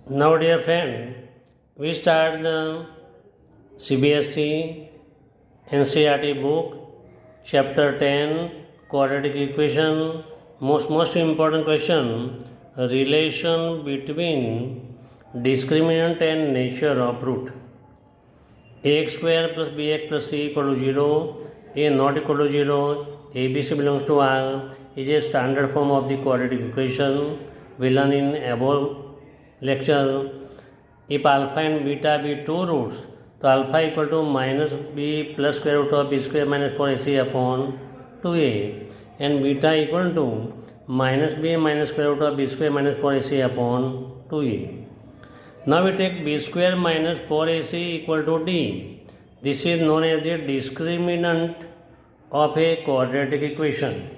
Now, dear friend, we start the CBSE NCERT book, chapter 10, quadratic equation. Most important question: relation between discriminant and nature of root. Ax square plus bx plus c equal to 0. A not equal to 0. ABC belongs to R is a standard form of the quadratic equation we learn in above lecture. If alpha and beta be two roots, तो alpha equal to minus b plus square root of b square minus 4ac upon 2a and beta equal to minus b minus square root of b square minus 4ac upon 2a. Now we take b square minus 4ac equal to d. This is known as the discriminant of a quadratic equation.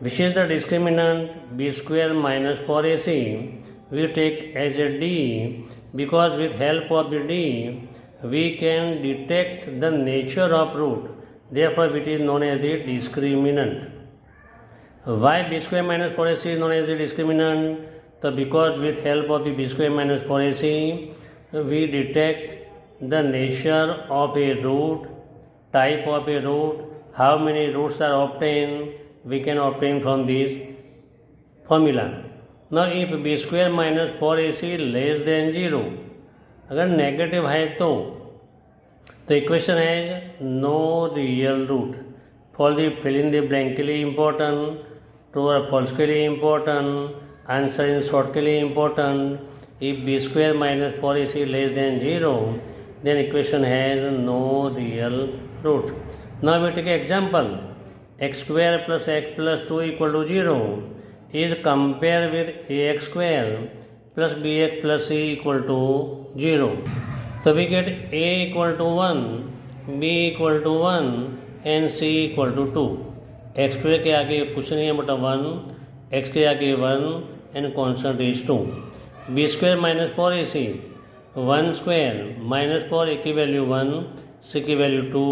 Which is the discriminant? B square minus 4ac we take as a d because with help of the d we can detect the nature of root. Therefore it is known as the discriminant. Why b square minus 4ac is known as the discriminant? So because with help of the b square minus 4ac we detect the nature of a root, type of a root, how many roots are obtained, we can obtain from this formula. Now if b square minus 4ac less than 0, अगर negative है तो equation है no real root. For the fill in the blank के लिए important, true और false के लिए important, answer in short के लिए important. If B square minus 4ac less than 0 then equation has no real root. Now we take example x square plus x plus 2 equal to 0 is compared with ax square plus bx plus c equal to 0. So we get a equal to 1, b equal to 1 and c equal to 2. x square के आगे कुछ नहीं है बटा 1, x के आगे 1 and constant is 2. b square minus 4ac 1 square minus 4 a की value 1, c की value 2,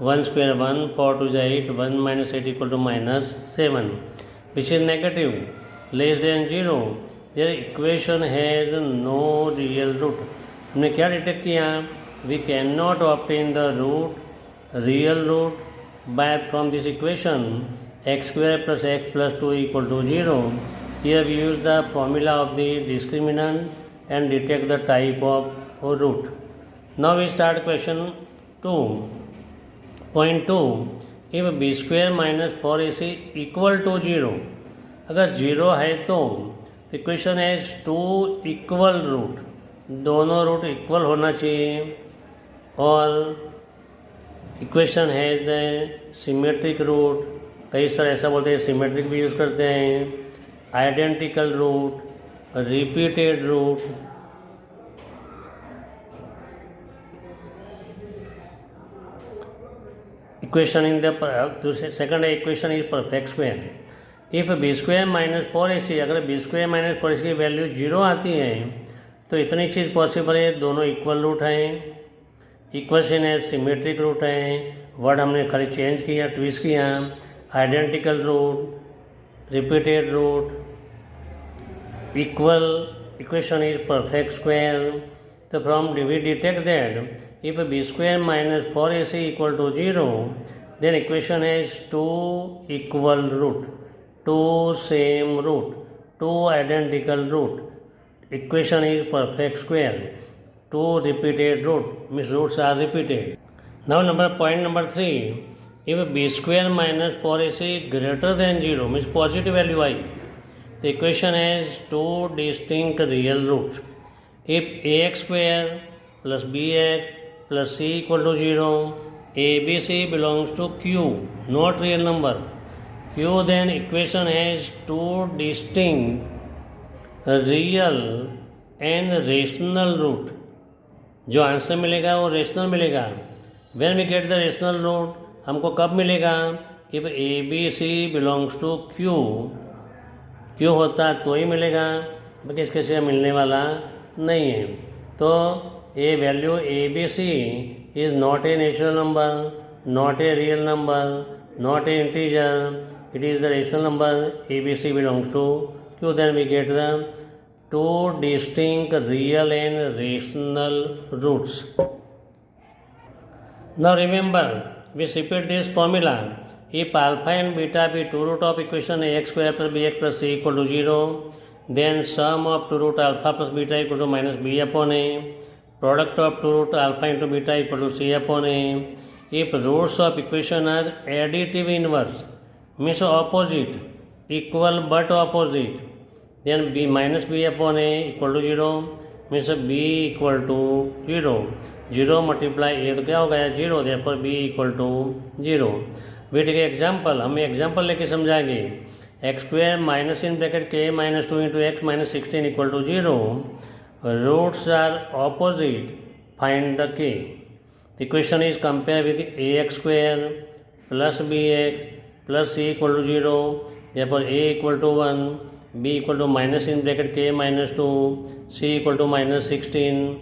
1 square 1, 4 to 8, 1 minus 8 equal to minus 7, which is negative, less than 0. Their equation has no real root. हमने क्या detect किया? We cannot obtain the root, real root by from this equation x square plus x plus 2 equal to 0. Here we use the formula of the discriminant and detect the type of root. Now we start question 2.2. If b square minus 4ac equal to 0, अगर 0 है तो equation है 2 equal root, दोनों root equal होना चाहिए. और equation है the symmetric root. कई सारे ऐसा बोलते हैं सिमेट्रिक भी यूज़ करते हैं, identical root, repeated root. Equation in the second equation is perfect square. If B square minus 4ac, अगर बी स्क्वायर माइनस 4ac की वैल्यू 0 आती है तो इतनी चीज़ पॉसिबल है, दोनों इक्वल रूट हैं, इक्वेशन है सिमेट्रिक रूट है. वर्ड हमने खाली चेंज किया, ट्विस्ट किया. Identical root, repeated root, equal, equation is perfect square. तो from we detect that if B square minus 4ac equal to 0 then equation has 2 equal root, 2 same root, 2 identical root. Equation is perfect square. 2 repeated root, means roots are repeated. Now point number 3. If b square minus 4ac greater than 0, means positive value I, the equation has 2 distinct real roots. If ax square plus bx plus c equal to 0, abc belongs to q, not real number. Q then equation has 2 distinct real and rational root. जो answer मिलेगा वो rational मिलेगा. When we get the rational root, हमको कब मिलेगा? If ABC belongs to Q, Q होता तो ही मिलेगा, बाकी इसके सिवा मिलने वाला नहीं है. तो ए value ABC is not a natural number, not a real number, not a integer. It is the rational number. ABC belongs to Q. Then we get the two distinct real and rational roots. Now remember, we repeat this formula. If alpha and beta be two root of equation ax square plus bx plus c equal to 0, then sum of two root alpha plus beta equal to minus b upon a. Product of two root alpha into beta equal to c upon a. If roots of equation are additive inverse, means opposite, equal but opposite, then b minus b upon a equal to 0, means b equal to 0. 0 multiply A तो क्या हो गया 0, therefore b equal to 0. We take example, हम example लेके समझाएंगे. X square minus in bracket के minus 2 into x minus 16 equal to 0. Roots are opposite, find the k. The question is compare with a x square plus b x plus c equal to 0, therefore a equal to 1, b equal to minus in bracket के minus 2, c equal to minus 16,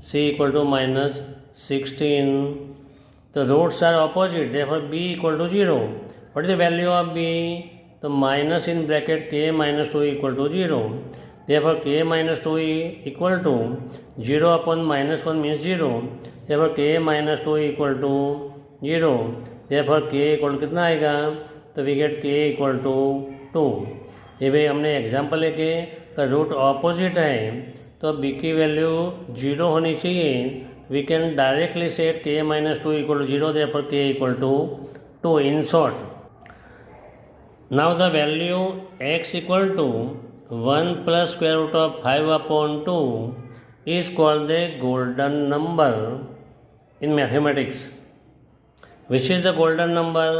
c equal to minus 16. The roots are opposite, therefore b equal to 0. What is the value of b? The minus in bracket k minus 2 equal to 0. Therefore k minus 2 equal to 0 upon minus 1 means 0. Therefore k minus 2 equal to 0. Therefore k equal to कितना आएगा? तो we get k equal to 2. ये भी हमने example लेके root opposite है तो b की वैल्यू 0 होनी चाहिए. We can directly set k minus 2 equal to 0, therefore k equal to 2. In short, now the value x equal to 1 plus square root of 5 upon 2 is called the golden number in mathematics. Which is the golden number?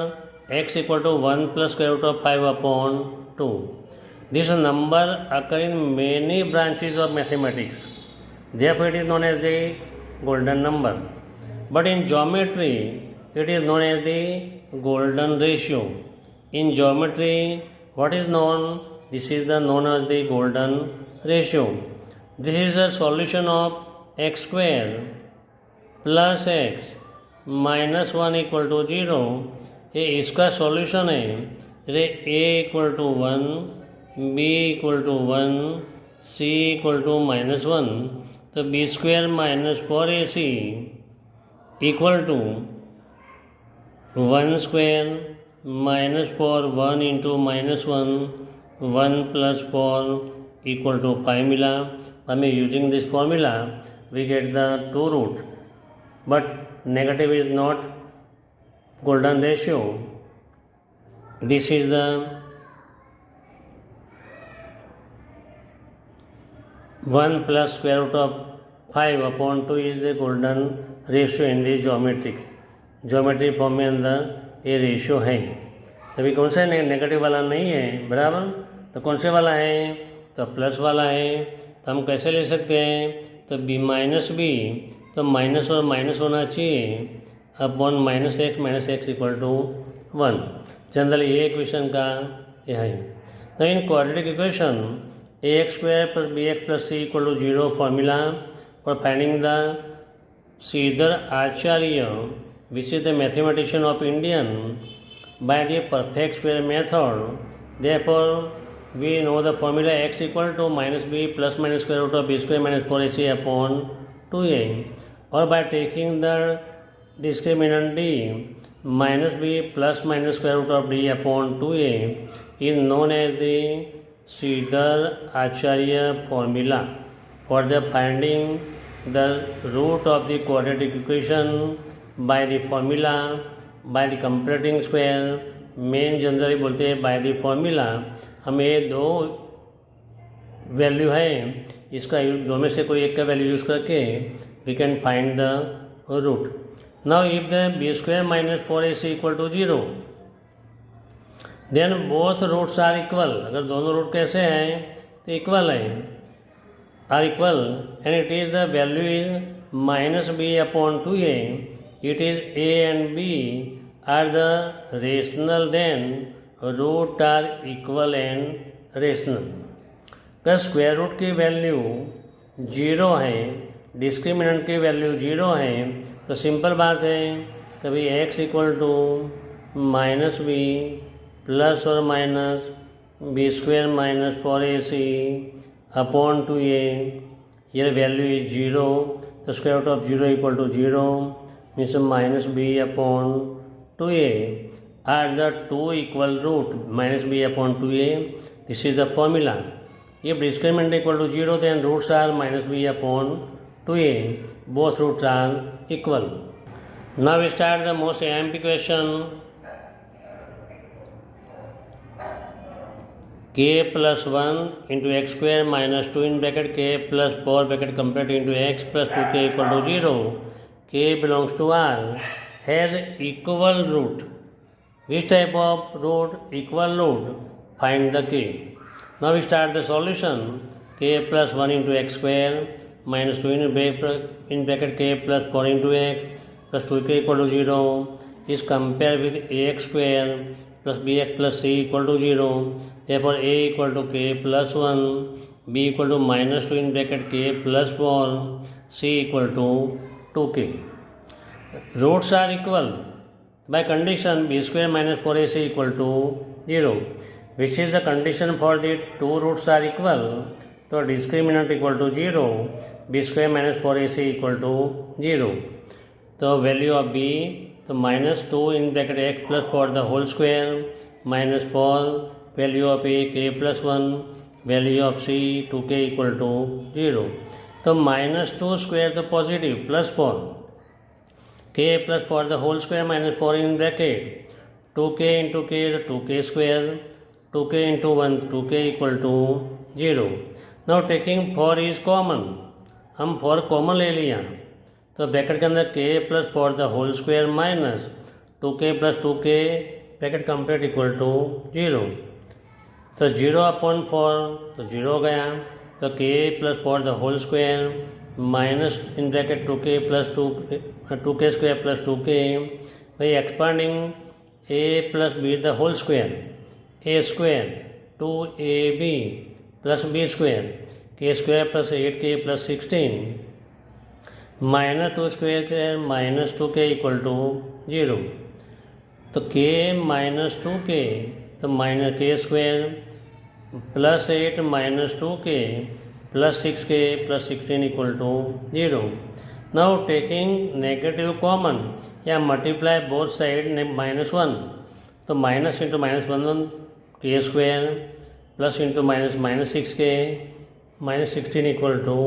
x equal to 1 plus square root of 5 upon 2. This number occur in many branches of mathematics. Therefore, it is known as the golden number. But in geometry, it is known as the golden ratio. In geometry, what is known? This is the known as the golden ratio. This is a solution of x square plus x minus 1 equal to 0. ये इसका solution है. a equal to 1, b equal to 1, c equal to minus 1. तो B square minus 4ac equal to 1 square minus 4, 1 into minus 1, 1 plus 4 equal to 5 मिला. हमें using this formula we get the two root, but negative is not golden ratio. This is the 1 plus square root of 5 upon 2 is the golden ratio in the geometry form में अंदर ये ratio है. तभी कौन सा negative वाला नहीं है, बराबर. तो कौन से वाला है? तो प्लस वाला है. तो हम कैसे ले सकते हैं? तो b माइनस बी, तो माइनस और माइनस होना चाहिए upon minus x equal to 1. Generally ये इक्वेशन का यह है. तो in quadratic equation a x square plus b x plus c equal to 0 formula for finding the Shridhar Acharya which is the mathematician of Indian by the perfect square method. Therefore we know the formula x equal to minus B plus minus square root of B square minus 4ac upon 2a, और by taking the discriminant d minus b plus minus square root of d upon 2a is known as the Sridhar Acharya formula for the finding the root of the quadratic equation by the formula by the completing square. Main generally बोलते हैं by the formula. हमें दो value है, इसका दो में से कोई एक का वैल्यू यूज़ करके we can find the root. Now if the b square minus 4ac equal to 0, then both roots are equal. अगर दोनों रूट कैसे हैं तो इक्वल है, are equal, and it is the value is minus b upon 2a. It is a and b are the rational, then root are equal and rational. तो square root की value 0 है, discriminant की value 0 है, तो simple बात है कभी x equal to minus B plus और minus B square minus 4ac upon 2a. Here value is 0. The square root of 0 equal to 0 means minus b upon 2a. Are the two equal root minus b upon 2a. This is the formula. If discriminant equal to 0, then roots are minus b upon 2a. Both roots are equal. Now we start the most AMP question. K plus 1 into x square minus 2 in bracket k plus 4 bracket compared into x plus 2k equal to 0. K belongs to R. Has equal root. Which type of root? Equal root. Find the k. Now we start the solution. K plus 1 into x square minus 2 in bracket k plus 4 into x plus 2k equal to 0 is compared with ax square plus bx plus c equal to 0. Therefore, a equal to k plus 1, b equal to minus 2 in bracket k plus 4, c equal to 2k. Roots are equal. By condition, b square minus 4ac equal to 0. Which is the condition for the two roots are equal? So, discriminant equal to 0, b square minus 4ac equal to 0. So, value of b, so minus 2 in bracket x plus 4 the whole square minus 4. Value of a k plus 1, value of c 2k equal to 0. So minus 2 square the positive plus 4. K plus 4 the whole square minus 4 in bracket. 2k into k the 2k square. 2k into 1 2k equal to 0. Now taking 4 is common. हम 4 common ले लिया तो bracket के अंदर k plus 4 the whole square minus 2k plus 2k bracket complete equal to 0. तो 0 upon 4 तो 0 हो गया. तो k plus 4 the whole square minus in bracket 2k plus 2k square plus 2k. वही expanding a plus B the whole square A square 2ab plus B square k square plus 8k plus 16 minus 2 square minus 2k equal to 0. तो k minus 2k तो minus k square plus 8 minus 2k plus 6k plus 16 equal to 0. Now taking negative common या multiply both side minus 1 तो minus into minus 1 k square plus into minus minus 6k minus 16 equal to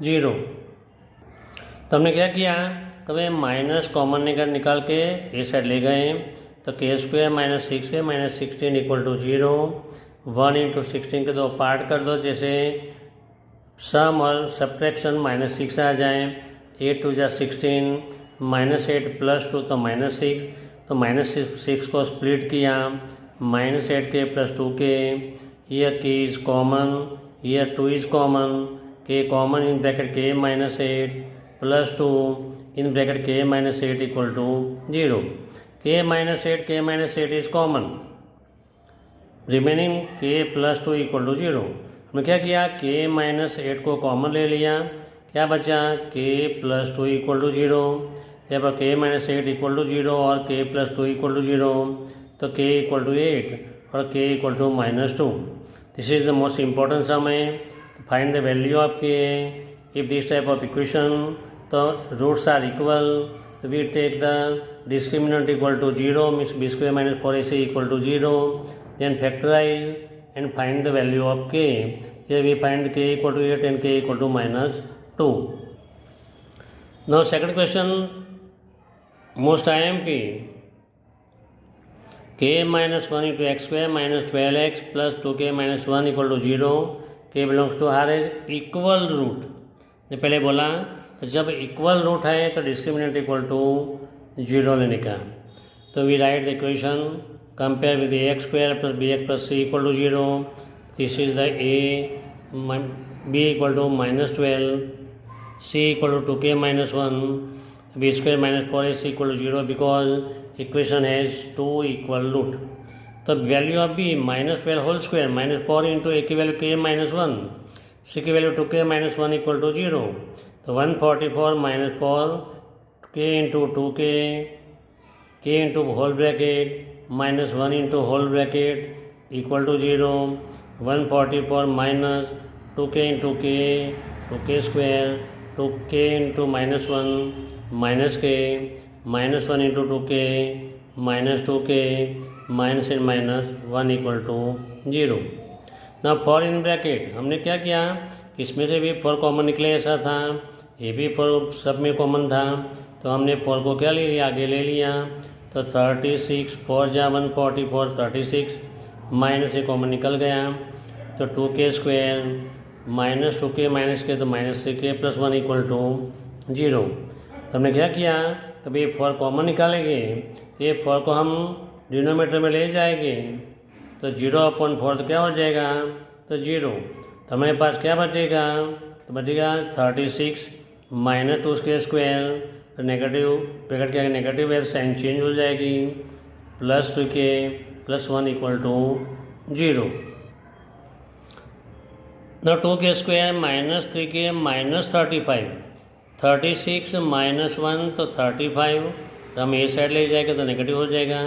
0. तो हमने क्या किया कभी minus common निकाल के ए side ले गए तो k square minus 6k minus 16 equal to 0. 1 into 16 के दो पार्ट कर दो जैसे सम और सब्ट्रैक्शन माइनस 6 आ जाए. 8 टू जा 16 माइनस 8 प्लस 2 तो माइनस 6 तो माइनस 6 को स्प्लिट किया minus 8k plus 2k. Here k is common here 2 is common k common in bracket k minus 8 plus 2 in bracket k minus 8 equal to 0. k minus 8 is common remaining k plus 2 equal to 0. हमने क्या किया k minus 8 को common ले लिया क्या बचा k plus 2 equal to 0. यहाँ पर k माइनस 8 इक्वल टू 0 और k प्लस 2 इक्वल टू 0 तो k इक्वल टू 8 और k equal to minus 2. This is the most important sum है. Find the value of k if this type of equation तो roots are equal तो we take the discriminant equal to 0 means b square minus 4ac equal to 0. Then factorize and find the value of k. Here we find k equal to 8 and k equal to minus 2. Now second question, most IMP. K minus 1 into x square minus 12x plus 2k minus 1 equal to 0. K belongs to R as equal root. ने पहले बोला तो जब equal root है तो discriminant equal to 0 लेने का. तो we write the equation compare with ax square plus bx plus c equal to 0. This is the a b equal to minus 12 c equal to 2k minus 1 b square minus 4ac equal to 0 because equation has two equal root. तो value of b minus 12 whole square minus 4 into a की value k minus 1 c की value 2k minus 1 equal to 0. तो 144 minus 4 k into 2k k into whole bracket minus 1 into whole bracket equal to 0. 144 minus 2k into K square, 2k into -1 -1 into 2k -2k -1 equal to 0। ना for in bracket हमने क्या किया, इसमें से भी 4 common निकले, ऐसा था, ये भी 4 सब में कॉमन था, तो हमने 4 को क्या ले लिया, आगे ले लिया। तो 36 4 जा 144 36 माइनस ये कॉमन निकल गया, तो 2k स्क्वायर -2k -k तो -3k + 1 इक्वल टू 0। तो हमने क्या किया, कभी 4 कॉमन निकालेंगे तो ये 4 को हम डिनोमीटर में ले जाएंगे, तो 0/4 तो क्या हो जाएगा, तो 0। तो हमारे पास क्या बचेगा, तो बचेगा 36 -2k स्क्वायर, तो नेगेटिव ब्रैकेट के आगे नेगेटिव है, साइन चेंज हो जाएगी, +3k + 1 equal to 0। now 2k square -3k -35, 36 -1 तो 35, तो हम ये साइड ले जाएंगे तो नेगेटिव हो जाएगा,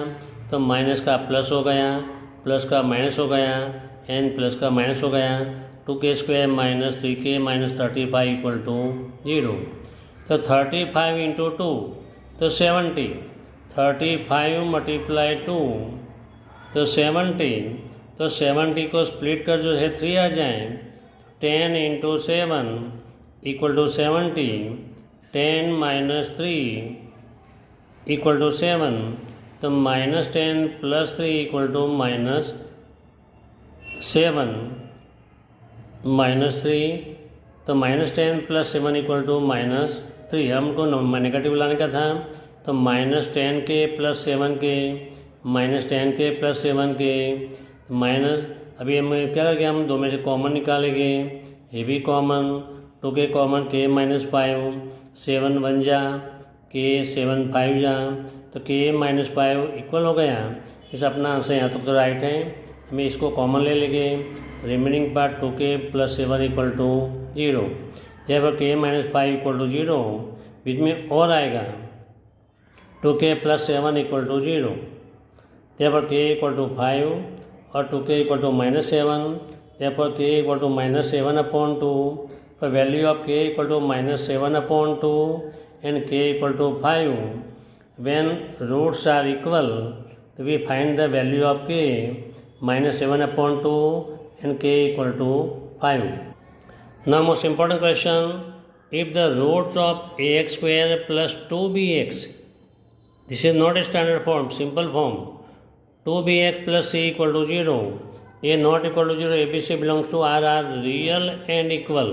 तो माइनस का प्लस हो गया, प्लस का माइनस हो गया, एन प्लस का माइनस हो गया, 2k square -3k -35 equal to 0। तो 35 इंटू 2 तो 70, 35 मल्टीप्लाई 2 तो 70, तो 70 को स्प्लिट कर जो है 3 आ जाए, 10 into 7 equal to 70, 10 - 3 equal to 7, तो -10 + 3 इक्वल टू -7, -3, तो -10 + 7 इक्वल टू -3, हमको नेगेटिव लाने का था, तो -10 के + 7 के -10 के + 7 के माइनस, अभी हम क्या करेंगे, हम दो में से कॉमन निकालेंगे, ये भी कॉमन, 2k कॉमन k -5, 7 1 जा k 7 5 जा, तो k -5 इक्वल हो गया, इस अपना आंसर यहाँ तक तो राइट है। हमें इसको कॉमन ले लेंगे, remaining part 2k + 7 equal to 0, यहाँ पर k -5 इक्वल टू 0, बीच में और आएगा 2k + 7 इक्वल टू 0, यहाँ पर k इक्वल टू 5 और 2k इक्वल टू -7, यहाँ पर k इक्वल टू -7/2, पर value of k equal to -7/2 and k equal to 5, when roots are equal, we find the value of k -7/2 and k equal to 5. Now most important question, if the roots of ax square plus 2bx, this is not a standard form, simple form, 2bx plus c equal to 0, a not equal to 0, abc belongs to R are real and equal,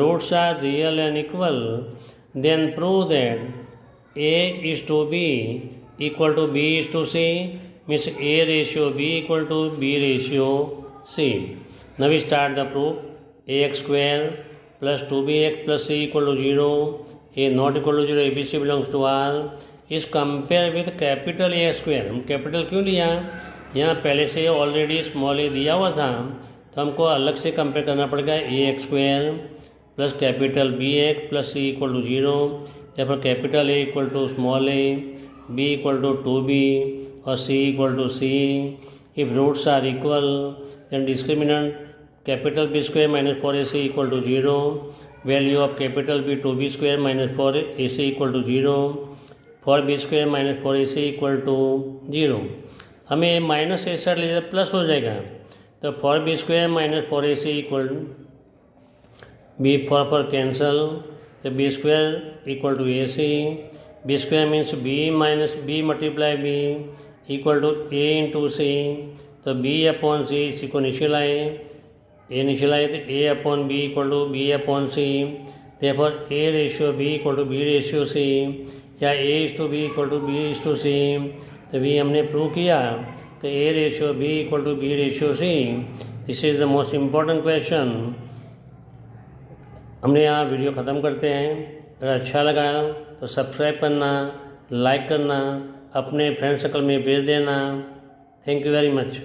roots are real and equal, then prove that a is to b equal to b is to c, means a ratio b equal to b ratio c. Now we start the proof. Ax square plus 2bx plus c equal to 0, a not equal to 0, abc belongs to R is compared with capital A square. हम capital क्यों लिया, यहाँ पहले से already small a दिया हुआ था, तो हमको अलग से कंपेयर करना पड़ेगा, ax square plus capital bx plus c equal to 0, यहाँ पर capital A equal to small a, b equal to 2b और c equal to c। If roots are equal then discriminant capital B square -4ac equal to 0, value of capital B 2b square -4ac equal to 0, for b square -4ac equal to 0। हमें minus A side ले plus हो जाएगा, तो for b square -4ac equal b for cancel, तो b square equal to ac, b square means b multiply b equal to a into C, तो b/c, इसी को नीचे लाए, a नीचे लाए तो a/b equal to b/c, therefore a ratio b equal to b ratio c, या a is to b equal to b is to c, तो भी हमने प्रूव किया तो a ratio b equal to b ratio c। This is the most important question. हमने यहाँ video ख़त्म करते हैं। अगर अच्छा लगा तो सब्सक्राइब करना, लाइक करना, अपने फ्रेंड सर्कल में भेज देना। Thank you very much.